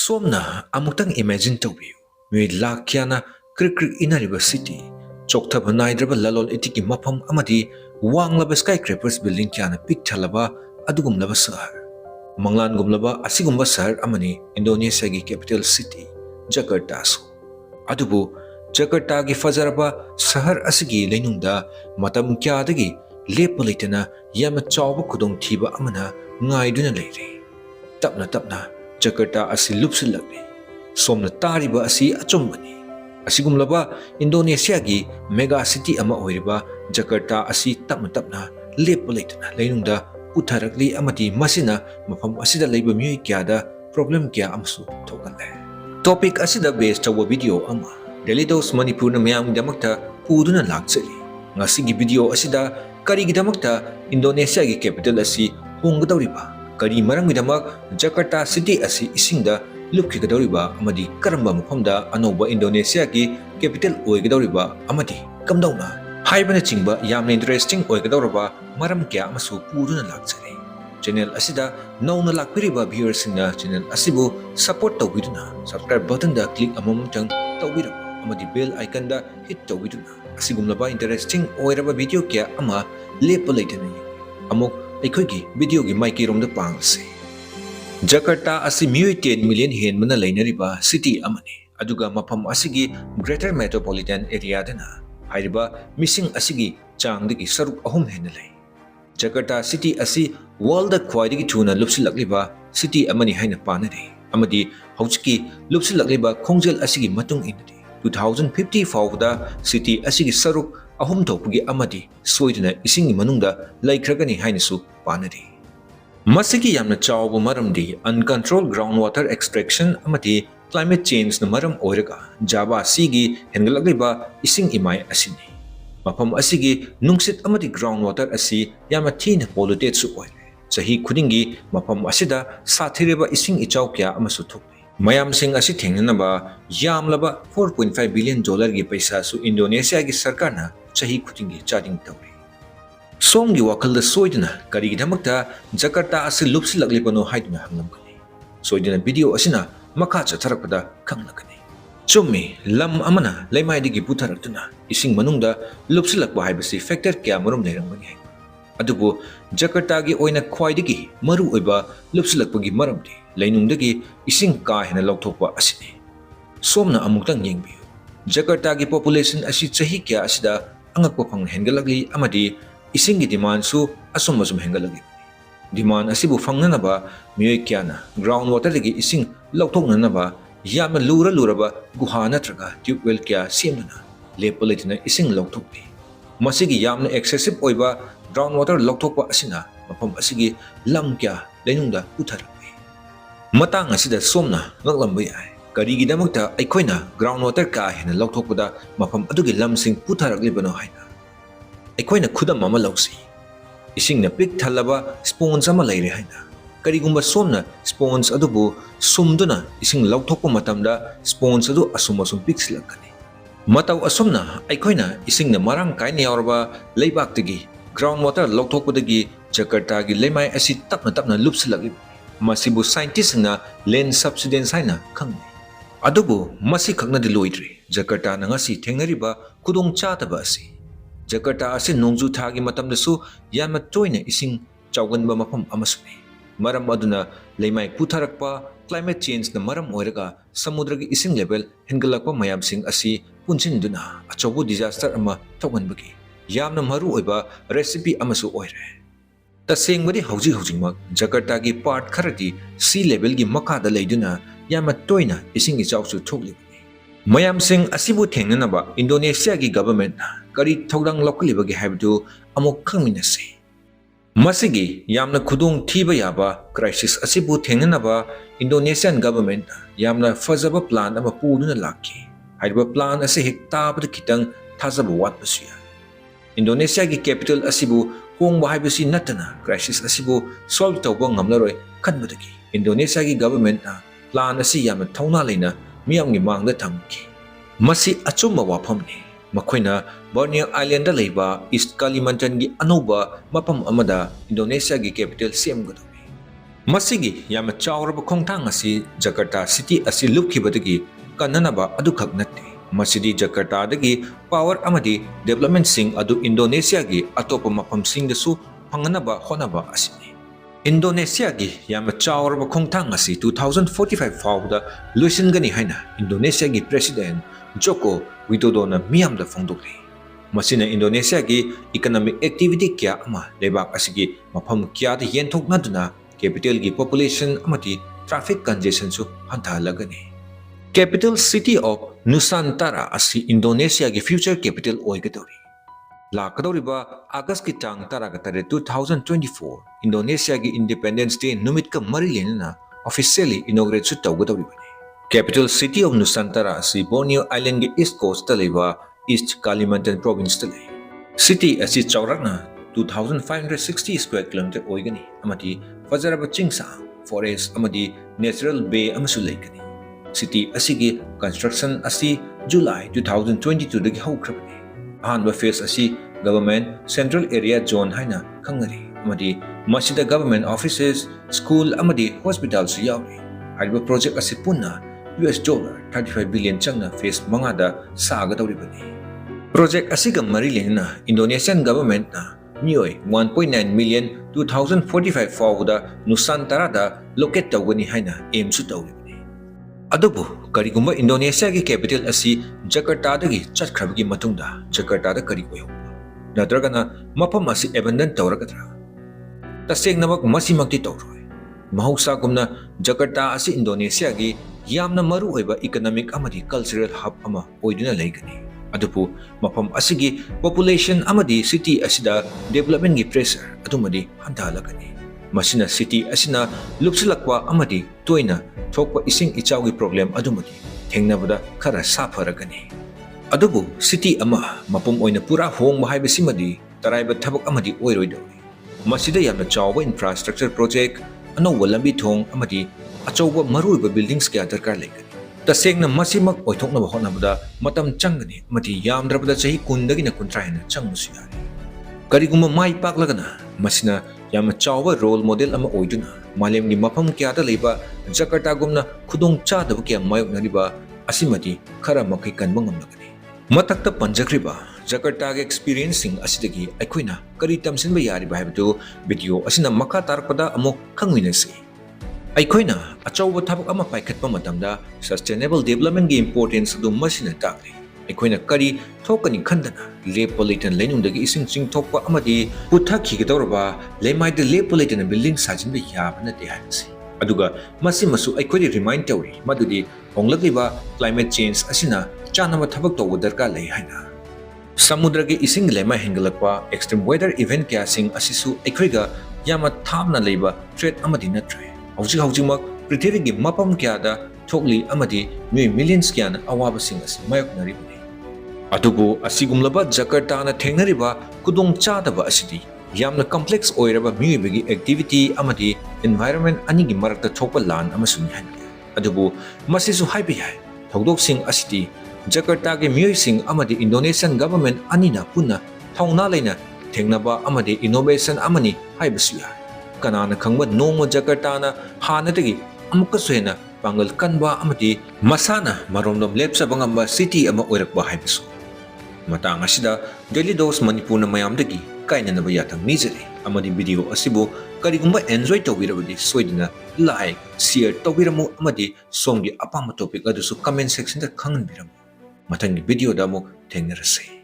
Somna amutang imagine tawbiyu. Mui lakyana krik inariba city. Chokthaba naidraba lalol itiki mapam amadi wanglaba skyscrapers building kyana pik thalaba adugumlaba sahar. Manglan gumlaba asigumba sahar amani Indonesia gi capital city Jakarta su. Adubu Jakarta gi fajaraba sahar asigi leinungda matam kyadagi lepa leitana yama chawba khudong thiba amana ngaiduna leire. Tapna Jakarta asi lupsilagni. Somna tariba asi achumbani. Asigumlaba Indonesia gi mega city ama oiriba Jakarta asi tapna lepa leitana leinungda utharakli amati masina mafam asida leiba myoi kyada problem kya amsu thokanle. Topic asida based tawa video ama Daily Dose Manipur na mayang damakta puduna lakchali. Ngasigi video asida karigidamakta Indonesia gi capital asi honggadawriba. Kari marangmidamak Jakarta city asi isingda lupkigadawriba amadi karamba mafamda ANOUBA Indonesia gi capital oigadawriba amadi kamdawna haibana chingba yamna interesting oigadawraba maram kya amasu puduna lakchali. Channel asida nauna lakpiriba viewers singna channel asibu support tawbiduna subscribe button da click amamtang tawbiraba amadi bell icon da hit tawbiduna asigumlaba interesting oiraba video kya ama lepa leitana amok ꯑꯩꯈꯣꯏꯒꯤ ꯚꯤꯗꯤꯑꯣꯒꯤ ꯃꯥꯏꯀꯩꯔꯣꯝꯗ ꯄꯥꯡꯂꯁꯤ꯫ ꯖꯀꯔꯇꯥ ꯑꯁꯤ ꯃꯤꯑꯣꯏ 10 million ꯍꯦꯟꯕꯅ ꯂꯩꯅꯔꯤꯕ city ꯑꯃꯅꯤ ꯑꯗꯨꯒ ꯃꯐꯝ ꯑꯁꯤꯒꯤ greater metropolitan ꯑꯦꯔꯤꯌꯥꯗꯅ ꯍꯥꯏꯔꯤꯕ ꯃꯤꯁꯤꯡ ꯑꯁꯤꯒꯤ ꯆꯥꯡꯗꯒꯤ ꯁꯔꯨꯛ 3 ꯍꯦꯟꯅ ꯂꯩ꯫ ꯖꯀꯔꯇꯥ ꯁꯤꯇꯤ ꯑꯁꯤ ꯋꯥꯔꯜꯗ ꯈ꯭ꯋꯥꯏꯗꯒꯤ ꯊꯨꯅ ꯂꯨꯞꯁꯤꯜꯂꯛꯂꯤꯕ ꯁꯤꯇꯤ ꯑꯃꯅꯤ ꯍꯥꯏꯅ ꯄꯥꯅꯔꯤ ꯑꯃꯗꯤ ꯍꯧꯖꯤꯛꯀꯤ ꯂꯨꯞꯁꯤꯜꯂꯛꯂꯤꯕ ꯈꯣꯡꯖꯦꯜ ꯑꯁꯤꯒꯤ ꯃꯇꯨꯡ ꯏꯟꯅꯗꯤ 2050 ꯐꯥꯎꯕꯗ ꯁꯤꯇꯤ ꯑꯁꯤꯒꯤ ꯁꯔꯨꯛ 3 ꯊꯣꯛꯄꯒꯤ ꯑꯃꯗꯤ ꯁꯣꯏꯗꯅ ꯏꯁꯤꯡꯒꯤ ꯃꯅꯨꯡꯗ ꯂꯩꯈ꯭ꯔꯒꯅꯤ ꯍꯥꯏꯅꯁꯨ ꯄꯥꯅꯔꯤ꯫ ꯃꯁꯤꯒꯤ ꯌꯥꯝꯅ ꯆꯥꯎꯕ ꯃꯔꯝꯗꯤ uncontrolled groundwater extraction amati climate change na maram oiraga Java Sea-gi hengalakliba ising imay asini. Mafam asigi nungsit amati groundwater asi yama thina polluted su oire. Sahi khudingi mafam asida sathiriba ising ichaw kya amasu thukli. Mayam sing asi thengnanaba yamlaba $4.5 billion gi paisa su Indonesia gi sarkar na sahi khudingi charging tawri. Somgi wakalda soidina karigidamakta Jakarta asi lupsilaklibano haiduna hanglamkani. Soidina video asina makha chatharakpada khanglakani. Chummi lam amana leimaidigi putharakduna ising manungda lupsilakba haibasi factor kya marum leirangmani hai. Adubu Jakarta gi oina khwaidigi maru oiba lupsilakpagi maramdi leinungdagi ising ka hena lokthokpa asini. Somna amuktang yengbiyu. Jakarta gi population asi chahi kya asida angakpa phang hengalagli amadi isingi demand su asum hengalagi. Demand asibu fangnanaba miyoi kyana groundwater dagi ising lauthoknanaba yamna luraba guha natraga tubewell kya semduna lepalitina ising lauthokpi. Masigi yamna excessive oiba groundwater lauthokpa asina mafam asigi lam kya leinungda utharakpi. Matang asida somna ngaklamba yai. Karigidamakta aikhoina groundwater ka hena lauthokpada mafam adugi lamsing putharaklibano haina. ꯑꯩꯈꯣꯏꯅ ꯈꯨꯗꯝ ꯑꯃ ꯂꯧꯁꯤ ꯏꯁꯤꯡꯅ ꯄꯤꯛ ꯊꯜꯂꯕ sponge ꯑꯃ ꯂꯩꯔꯦ ꯍꯥꯏꯅ ꯀꯔꯤꯒꯨꯝꯕ ꯁꯣꯝꯅ ꯁ꯭ꯄꯣꯟꯖ ꯑꯗꯨꯕꯨ ꯁꯨꯝꯗꯨꯅ ꯏꯁꯤꯡ ꯂꯧꯊꯣꯛꯄ ꯃꯇꯝꯗ ꯁ꯭ꯄꯣꯟꯖ ꯑꯗꯨ ꯑꯁꯨꯝ ꯄꯤꯛꯁꯤꯜꯂꯛꯀꯅꯤ ꯃꯇꯧ ꯑꯁꯨꯝꯅ ꯑꯩꯈꯣꯏꯅ ꯏꯁꯤꯡꯅ ꯃꯔꯥꯡ ꯀꯥꯏꯅ ꯌꯥꯎꯔꯕ ꯂꯩꯕꯥꯛꯇꯒꯤ ꯒ꯭ꯔꯥꯎꯟ ꯋꯥꯇꯔ ꯂꯧꯊꯣꯛꯄꯗꯒꯤ ꯖꯀꯔꯇꯥꯒꯤ ꯂꯩꯃꯥꯏ ꯑꯁꯤ ꯇꯞꯅ ꯂꯨꯞꯁꯤꯜꯂꯛꯂꯤꯕꯅꯤ ꯃꯁꯤꯕꯨ ꯁꯥꯏꯟꯇꯤꯁꯁꯤꯡꯅ ꯂꯦꯟ ꯁꯕꯁꯤꯗꯦꯟꯁ ꯍꯥꯏꯅ ꯈꯪꯅꯩ ꯑꯗꯨꯕꯨ ꯃꯁꯤ ꯈꯛꯅꯗꯤ ꯂꯣꯏꯗ꯭ꯔꯤ ꯖꯀꯔꯇꯥꯅ ꯉꯁꯤ ꯊꯦꯡꯅꯔꯤꯕ ꯈꯨꯗꯣꯡꯆꯥꯗꯕ ꯑꯁꯤ Jakarta asi nongju thagi matamdasu yamna toina ising chawganba mafam amasuni. Maram aduna leimai putharakpa climate change na maram oiraga samudragi ising level hengalakpa mayam sing asi punchinduna achobu disaster ama thoganbagi yamna maru oiba recipe amasu oire. Tasengbadi hojingmak Jakarta gi part kharati sea level gi makada leiduna yamna toina ising ichawsu thoglibani. Mayam sing asibu thengnanaba Indonesia gi government na kari thogdang lokalibagi haibdu amok khangminasi. Masigi yamna khudung thiba yaba crisis asibu thengnanaba Indonesian government na yamna fazaba plan ama puduna lakki. Haiba plan ase hek tabada kitang thazaba watpasuya. Indonesia gi capital asibu hongba haibasi natana crisis asibu solve tawba ngamlaroi khanbadagi. Indonesia gi government na plan asi yamna thauna leina miyamgi mangda thamki. Masi achumba wafamni. Makoina Borneo Island laiba East Kalimantan gi ANOUBA mapam amada Indonesia gi capital semgadawi. Masigi yama chawraba khongthang asi Jakarta city asi lupkhibadagi kananaba adukhak natte. Masidi Jakarta dagi power amadi development sing adu Indonesia gi atopa mafam sing dasu panganaba honaba asini. Indonesia gi yama chawraba khongthang asi 2045 fawda luisingani haina Indonesia gi president Joko Widodo na miyamda phongdokli. Masina Indonesia gi economic activity kya ama lebak asigi mafam kya da yenthoknaduna capital gi population amati traffic congestion su hanthalagani. Capital city of Nusantara asi Indonesia gi future capital oigadori. Lakadoriba August ki tang taragatare 2024 Indonesia gi Independence Day numit ka marilenna officially inaugurate su tawgadoribani. Capital city of Nusantara asi Borneo Island gi east coast taliba East Kalimantan province tali. City asi chawrakna 2,560 square kilometer oigani amati fajaraba chingsa forest amadi natural bay amasu leikani. City asigi construction asi July 2022 dagi haukrabani. Ahanba phase asi government central area zone haina khangari amadi masida government offices school amadi hospital su yauri. Haiba project asi punna $35 billion changna phase mangada sagadawribani. Project asiga marilena Indonesian government na Nioi 1.9 million 2045 fawda Nusantara da locate tawgani haina aim su tawribani. Adubu karigumba Indonesia gi capital asi Jakarta dagi chatkrabagi matungda Jakarta da kari oyokba nadragana mapam asi abandon tawragadra tasengnamak masimakti tawroi mahausa gumna Jakarta asi Indonesia gi yamna maru oiba economic amadi cultural hub ama oiduna leigani. Adupu mapam asigi population amadi city asida development gi pressure adumadi hanthalagani. Masina city asina lupsilakwa amadi toina thokpa ising ichawgi problem adumadi thengnabada khara safaragani. Adubu city ama mapum oina pura hongba haibasimadi taraiba thabak amadi oiroidawi. Masida yamna chawba infrastructure project anouba lambi thong amadi achauba maruiba buildings kya darkar leigani. Tasengna masimak oithoknaba hotnabada matam changani mati yamdrabada chahi kundagina kuntraina changmusu yari. Kariguma mai paklagana masina yamna chawba role model ama oiduna malemgi mafam kyada leiba Jakarta gumna khudong chadaba kya mayoknariba asimati khara makai kanba ngamlagani. Matakta panjakriba Jakarta ge experiencing asidagi aikoina kari tamsinba yariba haibatu video asina makha tarpada amok khangwinasi. Aikoina achauba thabak ama paikhatpa matamda sustainable development gi importance adu masina takli. Aikoina kari thokani khandana lepolitan leinungdagi ising chingthokpa amadi puthakhi gedorba lemaida lepolitan building sajinba yabna te haisi. Aduga masimasu aikoi remind tawri madudi honglagiba climate change asina chanama thabak tawba darkar lei haina. Samudra gi ising lema hengalakpa extreme weather event kya sing asisu aikoiga yama thamna leiba threat amadi natre. Haujimak prithivigi mapam kyada thokli amadi mui millions kyana awabasing asi mayoknaribani. Adubu asigumlaba Jakarta na thengnariba kudong chadaba asidi yamna complex oiraba muibigi activity amadi environment anigi marakta thokpa lan amasuni hain. Adubu masisu haibi hai thokdok sing asidi Jakarta ge muising amadi Indonesian government anina punna thauna leina thengnaba amadi innovation amani haibasu hai. Kanana khangba nongma Jakarta na hanadagi amukka suhena pangal kanba amati masana maromdom lepsaba ngamba city ama oirakba haibisu. Matang asida daily dose Manipur na mayamdagi kainanaba yatang nijari amadi video asibu karigumba enjoy tawirabadi soidina like share tawiramu amadi songi apama topic adusu comment section da khanganbiramu. Matangi video da mo thengnarasai.